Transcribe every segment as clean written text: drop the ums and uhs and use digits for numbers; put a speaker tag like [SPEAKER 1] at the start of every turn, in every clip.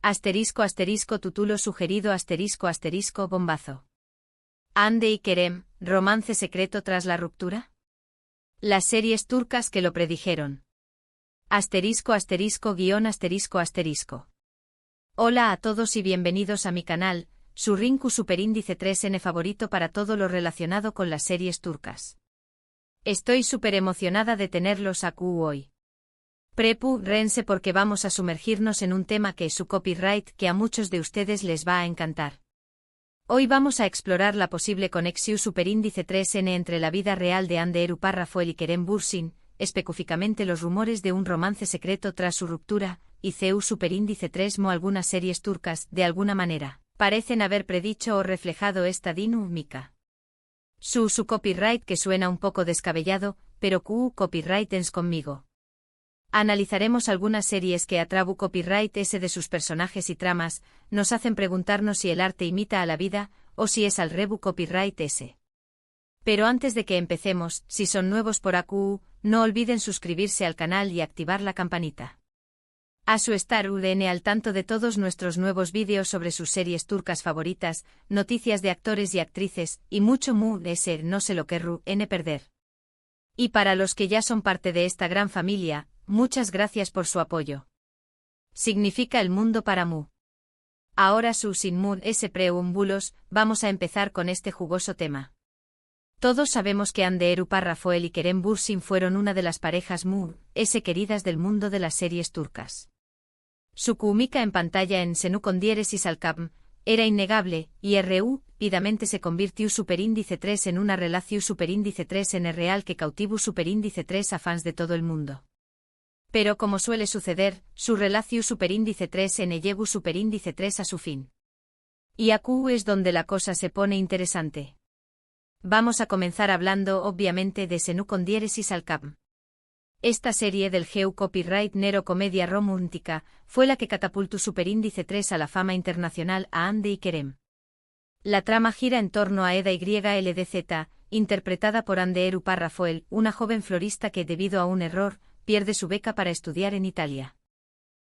[SPEAKER 1] Asterisco asterisco tutulo sugerido asterisco asterisco bombazo. Hande y Kerem, romance secreto tras la ruptura. Las series turcas que lo predijeron. Asterisco asterisco guión asterisco asterisco. Hola a todos y bienvenidos a mi canal, su Rinku Superíndice 3N favorito para todo lo relacionado con las series turcas. Estoy súper emocionada de tenerlos aquí hoy. Prepárense porque vamos a sumergirnos en un tema que es su copyright que a muchos de ustedes les va a encantar. Hoy vamos a explorar la posible conexión superíndice 3N entre la vida real de Hande Erçel Rafael y Kerem Bürsin, específicamente los rumores de un romance secreto tras su ruptura, y CU superíndice 3 mo algunas series turcas, de alguna manera, parecen haber predicho o reflejado esta dinámica. Su copyright que suena un poco descabellado, pero copyright es conmigo. Analizaremos algunas series que a trabu copyright ese de sus personajes y tramas, nos hacen preguntarnos si el arte imita a la vida, o si es al rebu copyright ese. Pero antes de que empecemos, si son nuevos por AQ, no olviden suscribirse al canal y activar la campanita. A su estar al tanto de todos nuestros nuevos vídeos sobre sus series turcas favoritas, noticias de actores y actrices, y mucho ese no se lo querrú perder. Y para los que ya son parte de esta gran familia, muchas gracias por su apoyo. Significa el mundo para mu. Ahora sin ese preámbulos, vamos a empezar con este jugoso tema. Todos sabemos que Hande Erçel Rafael y Kerem Bürsin fueron una de las parejas ese queridas del mundo de las series turcas. Su química en pantalla en Senu con diéresis al cap era innegable, y rápidamente se convirtió superíndice 3 en una relación superíndice 3 en real que cautivó superíndice 3 a fans de todo el mundo. Pero como suele suceder, su relación superíndice 3 en llegó superíndice 3 a su fin. Y aquí es donde la cosa se pone interesante. Vamos a comenzar hablando obviamente de Senu con diéresis al cap. Esta serie del GEU copyright nero comedia romántica fue la que catapultó superíndice 3 a la fama internacional a Hande y Kerem. La trama gira en torno a Eda YLDZ, interpretada por Hande Erçel Rafael, una joven florista que debido a un error, pierde su beca para estudiar en Italia.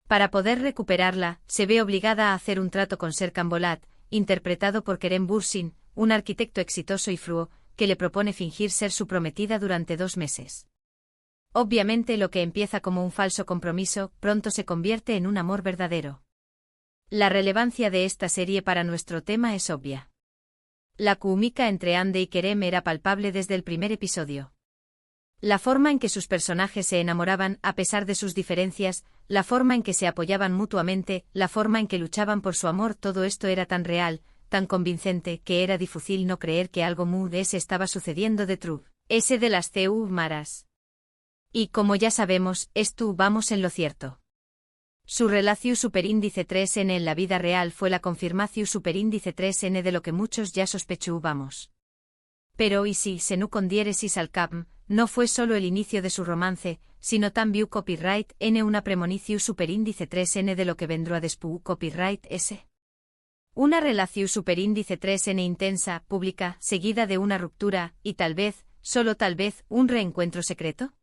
[SPEAKER 1] Para poder recuperarla, se ve obligada a hacer un trato con Serkan Bolat, interpretado por Kerem Bürsin, un arquitecto exitoso y fruo, que le propone fingir ser su prometida durante 2 meses. Obviamente lo que empieza como un falso compromiso, pronto se convierte en un amor verdadero. La relevancia de esta serie para nuestro tema es obvia. La química entre Hande y Kerem era palpable desde el primer episodio. La forma en que sus personajes se enamoraban a pesar de sus diferencias, la forma en que se apoyaban mutuamente, la forma en que luchaban por su amor, todo esto era tan real, tan convincente, que era difícil no creer que algo ese estaba sucediendo de true, ese de las CU maras. Y como ya sabemos, vamos en lo cierto. Su relación superíndice 3N en la vida real fue la confirmación superíndice 3N de lo que muchos ya sospechábamos. Pero y si Senu con diéresis al cap no fue solo el inicio de su romance, sino también copyright N una premonición superíndice 3N de lo que vendrá después copyright S. Una relación superíndice 3N intensa, pública, seguida de una ruptura, y tal vez, solo tal vez, un reencuentro secreto.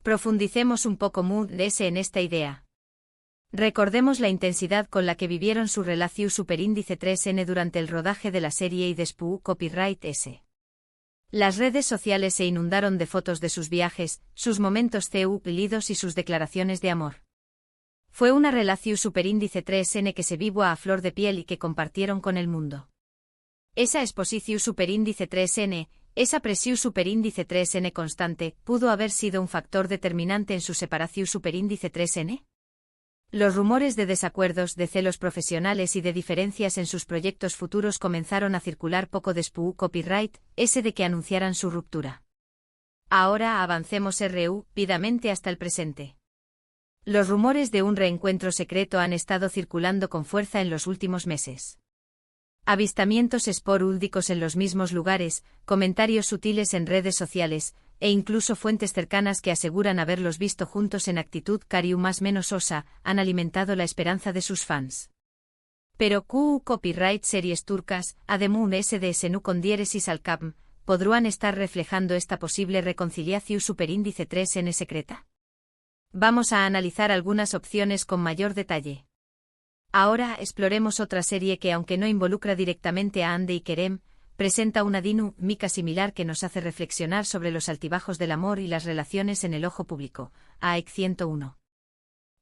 [SPEAKER 1] Profundicemos un poco en esta idea. Recordemos la intensidad con la que vivieron su relación superíndice 3N durante el rodaje de la serie y después copyright S. Las redes sociales se inundaron de fotos de sus viajes, sus momentos lidos y sus declaraciones de amor. Fue una relación superíndice 3N que se vivió a flor de piel y que compartieron con el mundo. Esa exposición superíndice 3N, esa presión superíndice 3N constante, ¿pudo haber sido un factor determinante en su separación superíndice 3N? Los rumores de desacuerdos, de celos profesionales y de diferencias en sus proyectos futuros comenzaron a circular poco después copyright, ese de que anunciaran su ruptura. Ahora avancemos rápidamente hasta el presente. Los rumores de un reencuentro secreto han estado circulando con fuerza en los últimos meses. Avistamientos esporádicos en los mismos lugares, comentarios sutiles en redes sociales, e incluso fuentes cercanas que aseguran haberlos visto juntos en actitud cariu más menos osa, han alimentado la esperanza de sus fans. Pero copyright series turcas, además de Senu con diéresis al cap, ¿podrán estar reflejando esta posible reconciliación superíndice 3N secreta? Vamos a analizar algunas opciones con mayor detalle. Ahora exploremos otra serie que, aunque no involucra directamente a Ande y Kerem, presenta una dinámica similar que nos hace reflexionar sobre los altibajos del amor y las relaciones en el ojo público. AEC 101.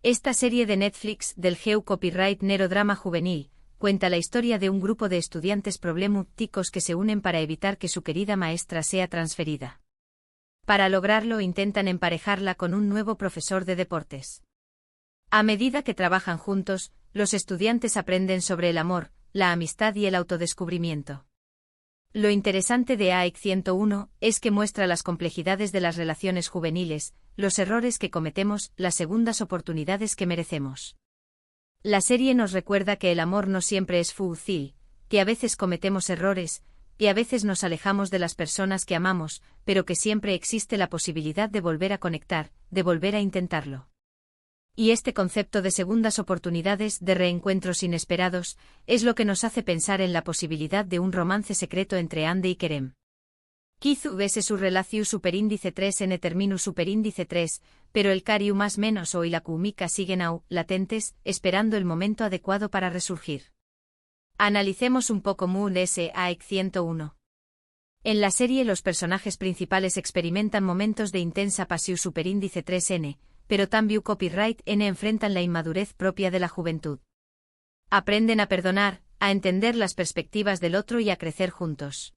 [SPEAKER 1] Esta serie de Netflix, del GEU Copyright Nero Drama Juvenil, cuenta la historia de un grupo de estudiantes problemáticos que se unen para evitar que su querida maestra sea transferida. Para lograrlo intentan emparejarla con un nuevo profesor de deportes. A medida que trabajan juntos, los estudiantes aprenden sobre el amor, la amistad y el autodescubrimiento. Lo interesante de AEC 101 es que muestra las complejidades de las relaciones juveniles, los errores que cometemos, las segundas oportunidades que merecemos. La serie nos recuerda que el amor no siempre es fácil, que a veces cometemos errores, y a veces nos alejamos de las personas que amamos, pero que siempre existe la posibilidad de volver a conectar, de volver a intentarlo. Y este concepto de segundas oportunidades, de reencuentros inesperados, es lo que nos hace pensar en la posibilidad de un romance secreto entre Ande y Kerem. Kizu vese su relación superíndice 3 n terminus superíndice 3, pero el cariu más menos o y la química siguen aún latentes, esperando el momento adecuado para resurgir. Analicemos un poco Moon S. AEC 101. En la serie los personajes principales experimentan momentos de intensa pasión superíndice 3n, pero también copyright n enfrentan la inmadurez propia de la juventud. Aprenden a perdonar, a entender las perspectivas del otro y a crecer juntos.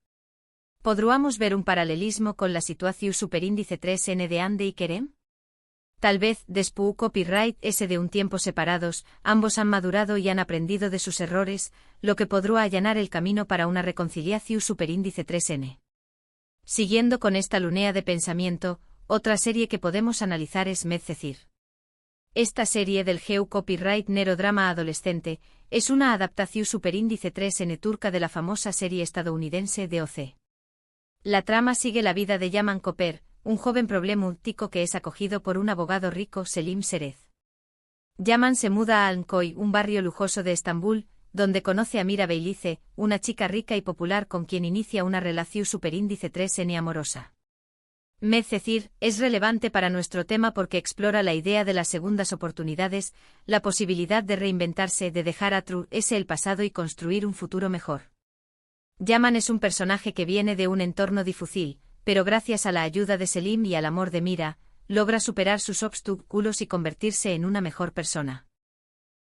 [SPEAKER 1] ¿Podríamos ver un paralelismo con la situación superíndice 3n de Ande y Kerem? Tal vez, después copyright s de un tiempo separados, ambos han madurado y han aprendido de sus errores, lo que podrá allanar el camino para una reconciliación superíndice 3n. Siguiendo con esta línea de pensamiento, otra serie que podemos analizar es Medcezir. Esta serie del GEU Copyright Nero Drama Adolescente es una adaptación superíndice 3n turca de la famosa serie estadounidense de OC. La trama sigue la vida de Yaman Koper, un joven problemático que es acogido por un abogado rico, Selim Serez. Yaman se muda a Alnkoy, un barrio lujoso de Estambul, donde conoce a Mira Beylice, una chica rica y popular con quien inicia una relación superíndice 3n amorosa. Medcezir es relevante para nuestro tema porque explora la idea de las segundas oportunidades, la posibilidad de reinventarse, de dejar atrás el pasado y construir un futuro mejor. Yaman es un personaje que viene de un entorno difícil, pero gracias a la ayuda de Selim y al amor de Mira, logra superar sus obstáculos y convertirse en una mejor persona.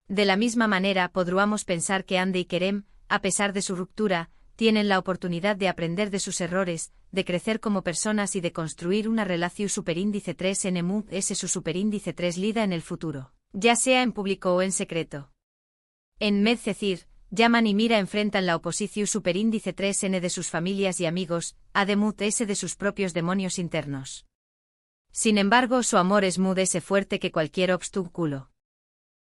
[SPEAKER 1] De la misma manera podríamos pensar que Ande y Kerem, a pesar de su ruptura, tienen la oportunidad de aprender de sus errores, de crecer como personas y de construir una relación superíndice 3n mu s su superíndice 3 lida en el futuro, ya sea en público o en secreto. En Medcezir, Yaman y Mira enfrentan la oposición superíndice 3n de sus familias y amigos, ademut s de sus propios demonios internos. Sin embargo, su amor es muy s fuerte que cualquier obstáculo.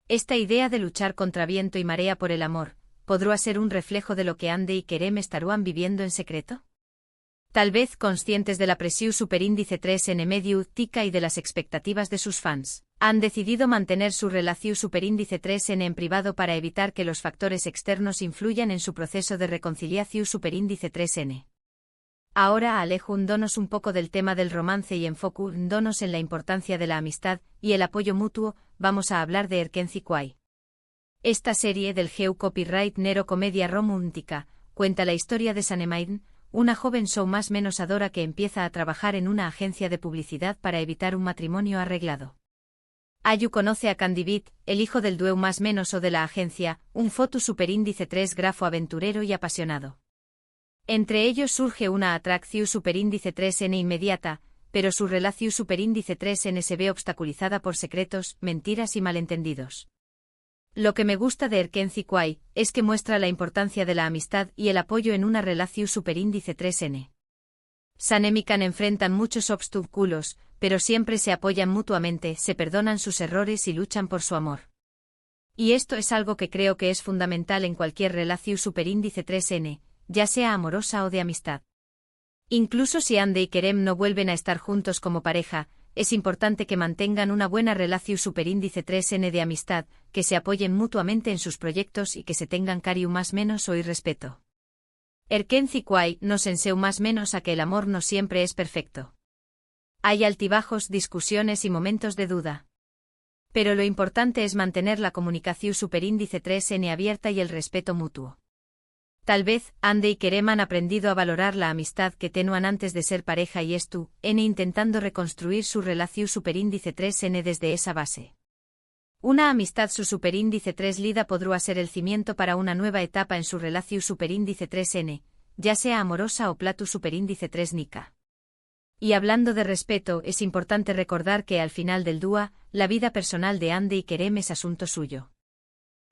[SPEAKER 1] Esta idea de luchar contra viento y marea por el amor, ¿podrá ser un reflejo de lo que Ande y Kerem estarán viviendo en secreto? Tal vez conscientes de la presión superíndice 3n medio tica y de las expectativas de sus fans, han decidido mantener su relación superíndice 3n en privado para evitar que los factores externos influyan en su proceso de reconciliación superíndice 3n. Ahora alejándonos un poco del tema del romance y enfocándonos en la importancia de la amistad y el apoyo mutuo, vamos a hablar de Erkenci Kuay. Esta serie del GEU Copyright Nero Comedia Romántica cuenta la historia de Sanemain, una joven show más menos adora que empieza a trabajar en una agencia de publicidad para evitar un matrimonio arreglado. Ayu conoce a Candibit, el hijo del dueño más menos o de la agencia, un foto superíndice 3 grafo aventurero y apasionado. Entre ellos surge una atracción superíndice 3n inmediata, pero su relación superíndice 3n se ve obstaculizada por secretos, mentiras y malentendidos. Lo que me gusta de Erkenci Kuay es que muestra la importancia de la amistad y el apoyo en una relación superíndice 3n. Sanemikan enfrentan muchos obstáculos, pero siempre se apoyan mutuamente, se perdonan sus errores y luchan por su amor. Y esto es algo que creo que es fundamental en cualquier relación superíndice 3n, ya sea amorosa o de amistad. Incluso si Ande y Kerem no vuelven a estar juntos como pareja, es importante que mantengan una buena relación superíndice 3n de amistad, que se apoyen mutuamente en sus proyectos y que se tengan cariño más menos o respeto. Erkenci Kuay nos enseña más menos a que el amor no siempre es perfecto. Hay altibajos, discusiones y momentos de duda. Pero lo importante es mantener la comunicación superíndice 3N abierta y el respeto mutuo. Tal vez, Ande y Kerem han aprendido a valorar la amistad que tenuan antes de ser pareja y esto, N intentando reconstruir su relación superíndice 3N desde esa base. Una amistad su superíndice 3 lida podrá ser el cimiento para una nueva etapa en su relación superíndice 3N, ya sea amorosa o platu superíndice 3 nica. Y hablando de respeto, es importante recordar que al final del dúa, la vida personal de Ande y Kerem es asunto suyo.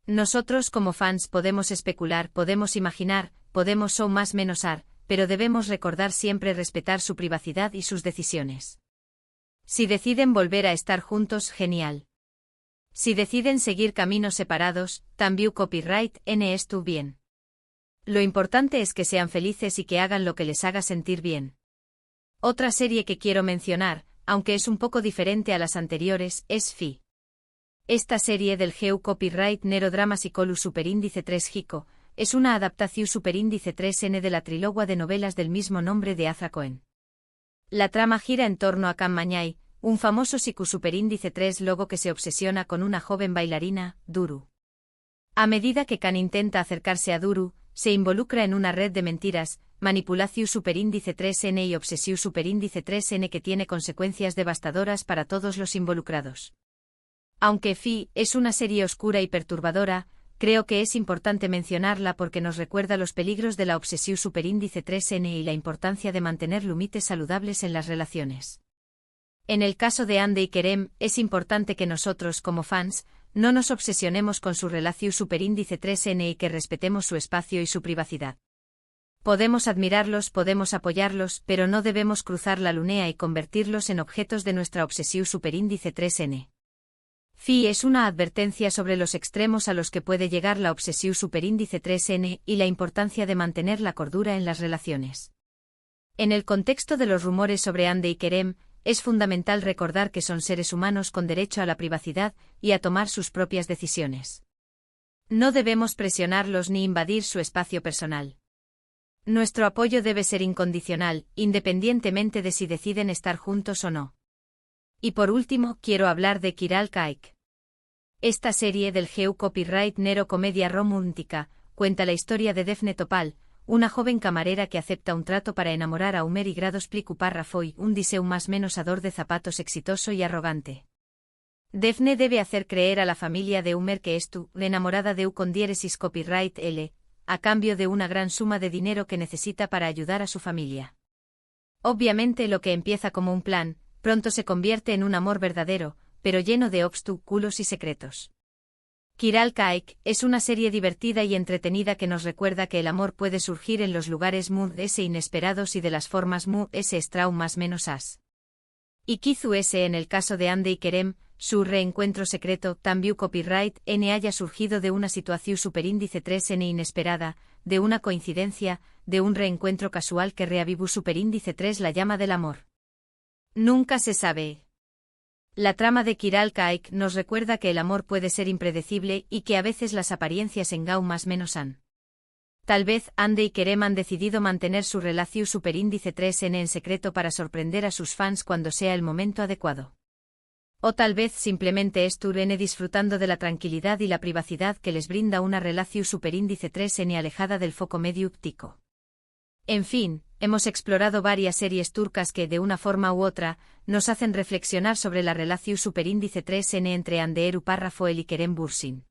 [SPEAKER 1] Nosotros como fans podemos especular, podemos imaginar, podemos o más menosar, pero debemos recordar siempre respetar su privacidad y sus decisiones. Si deciden volver a estar juntos, genial. Si deciden seguir caminos separados, también copyright N esto bien. Lo importante es que sean felices y que hagan lo que les haga sentir bien. Otra serie que quiero mencionar, aunque es un poco diferente a las anteriores, es Fi. Esta serie del GEU Copyright Nero Drama Psycholu Superíndice 3 Hiko, es una adaptación superíndice 3N de la trilogía de novelas del mismo nombre de Azra Cohen. La trama gira en torno a Kam Mañay, un famoso psico superíndice 3 logo que se obsesiona con una joven bailarina, Duru. A medida que Kan intenta acercarse a Duru, se involucra en una red de mentiras, manipulación superíndice 3N y obsesión superíndice 3N que tiene consecuencias devastadoras para todos los involucrados. Aunque Fi es una serie oscura y perturbadora, creo que es importante mencionarla porque nos recuerda los peligros de la obsesión superíndice 3N y la importancia de mantener límites saludables en las relaciones. En el caso de Ande y Kerem, es importante que nosotros, como fans, no nos obsesionemos con su relación superíndice 3N y que respetemos su espacio y su privacidad. Podemos admirarlos, podemos apoyarlos, pero no debemos cruzar la línea y convertirlos en objetos de nuestra obsesión superíndice 3N. Fi es una advertencia sobre los extremos a los que puede llegar la obsesión superíndice 3N y la importancia de mantener la cordura en las relaciones. En el contexto de los rumores sobre Ande y Kerem, es fundamental recordar que son seres humanos con derecho a la privacidad y a tomar sus propias decisiones. No debemos presionarlos ni invadir su espacio personal. Nuestro apoyo debe ser incondicional, independientemente de si deciden estar juntos o no. Y por último, quiero hablar de Kiral Kaik. Esta serie del GEU Copyright Nero Comedia Romántica cuenta la historia de Defne Topal, una joven camarera que acepta un trato para enamorar a Umer y Grados Pliku Parrafoy, un diseu más menosador de zapatos exitoso y arrogante. Defne debe hacer creer a la familia de Umer que es la enamorada de con diéresis Copyright L, a cambio de una gran suma de dinero que necesita para ayudar a su familia. Obviamente lo que empieza como un plan, pronto se convierte en un amor verdadero, pero lleno de obstáculos y secretos. Kiral Kaik es una serie divertida y entretenida que nos recuerda que el amor puede surgir en los lugares muy inesperados y de las formas muy más menos as. Y Kizu en el caso de Ande y Kerem, su reencuentro secreto, también copyright N haya surgido de una situación superíndice 3N inesperada, de una coincidencia, de un reencuentro casual que reavivu superíndice 3 la llama del amor. Nunca se sabe. La trama de Kiral Kaik nos recuerda que el amor puede ser impredecible y que a veces las apariencias engañan más menos han. Tal vez Ande y Kerem han decidido mantener su relación superíndice 3N en secreto para sorprender a sus fans cuando sea el momento adecuado. O tal vez simplemente estuvieron disfrutando de la tranquilidad y la privacidad que les brinda una relación superíndice 3N alejada del foco mediático. En fin, hemos explorado varias series turcas que, de una forma u otra, nos hacen reflexionar sobre la relación superíndice 3N entre Anderu Parrafoel y Kerem Bürsin.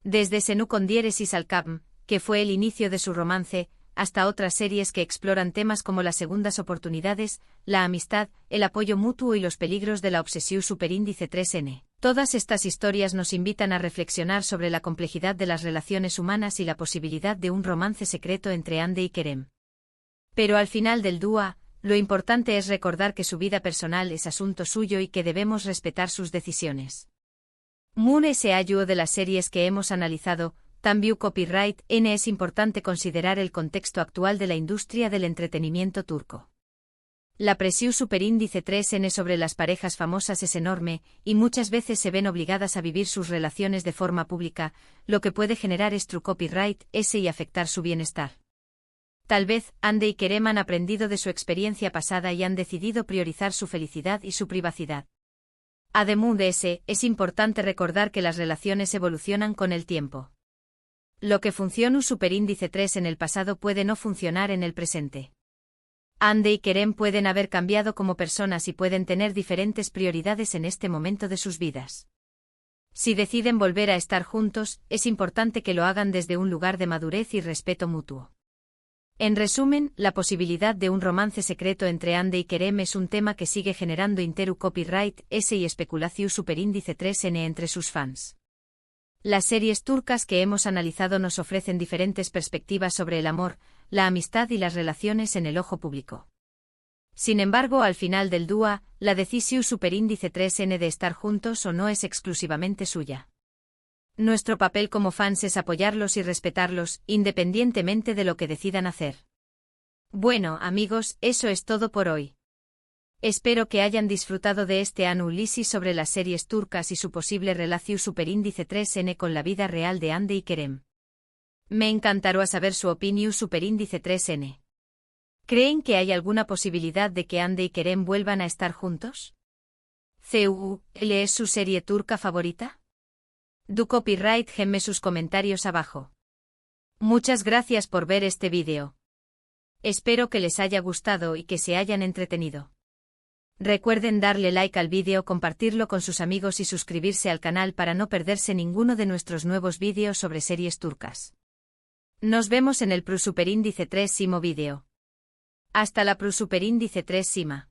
[SPEAKER 1] Desde Senu con diéresis al Kabm, que fue el inicio de su romance, hasta otras series que exploran temas como las segundas oportunidades, la amistad, el apoyo mutuo y los peligros de la obsesión superíndice 3N. Todas estas historias nos invitan a reflexionar sobre la complejidad de las relaciones humanas y la posibilidad de un romance secreto entre Ande y Kerem. Pero al final del dúa, lo importante es recordar que su vida personal es asunto suyo y que debemos respetar sus decisiones. Moon S.A.U. de las series que hemos analizado, también copyright N es importante considerar el contexto actual de la industria del entretenimiento turco. La presión superíndice 3N sobre las parejas famosas es enorme, y muchas veces se ven obligadas a vivir sus relaciones de forma pública, lo que puede generar copyright S y afectar su bienestar. Tal vez, Ande y Kerem han aprendido de su experiencia pasada y han decidido priorizar su felicidad y su privacidad. Además de ese, es importante recordar que las relaciones evolucionan con el tiempo. Lo que funcionó superíndice 3 en el pasado puede no funcionar en el presente. Andy y Kerem pueden haber cambiado como personas y pueden tener diferentes prioridades en este momento de sus vidas. Si deciden volver a estar juntos, es importante que lo hagan desde un lugar de madurez y respeto mutuo. En resumen, la posibilidad de un romance secreto entre Andy y Kerem es un tema que sigue generando interu copyright S y especulación superíndice 3N entre sus fans. Las series turcas que hemos analizado nos ofrecen diferentes perspectivas sobre el amor, la amistad y las relaciones en el ojo público. Sin embargo, al final del día, la decisión superíndice 3N de estar juntos o no es exclusivamente suya. Nuestro papel como fans es apoyarlos y respetarlos, independientemente de lo que decidan hacer. Bueno, amigos, eso es todo por hoy. Espero que hayan disfrutado de este análisis sobre las series turcas y su posible relación superíndice 3N con la vida real de Andy y Kerem. Me encantará saber su opinión superíndice 3N. ¿Creen que hay alguna posibilidad de que Andy y Kerem vuelvan a estar juntos? ¿CUL es su serie turca favorita? Do copyright gemme sus comentarios abajo. Muchas gracias por ver este vídeo. Espero que les haya gustado y que se hayan entretenido. Recuerden darle like al vídeo, compartirlo con sus amigos y suscribirse al canal para no perderse ninguno de nuestros nuevos vídeos sobre series turcas. Nos vemos en el Pro Superíndice 3 vídeo. Hasta la Pro Superíndice 3 Sima.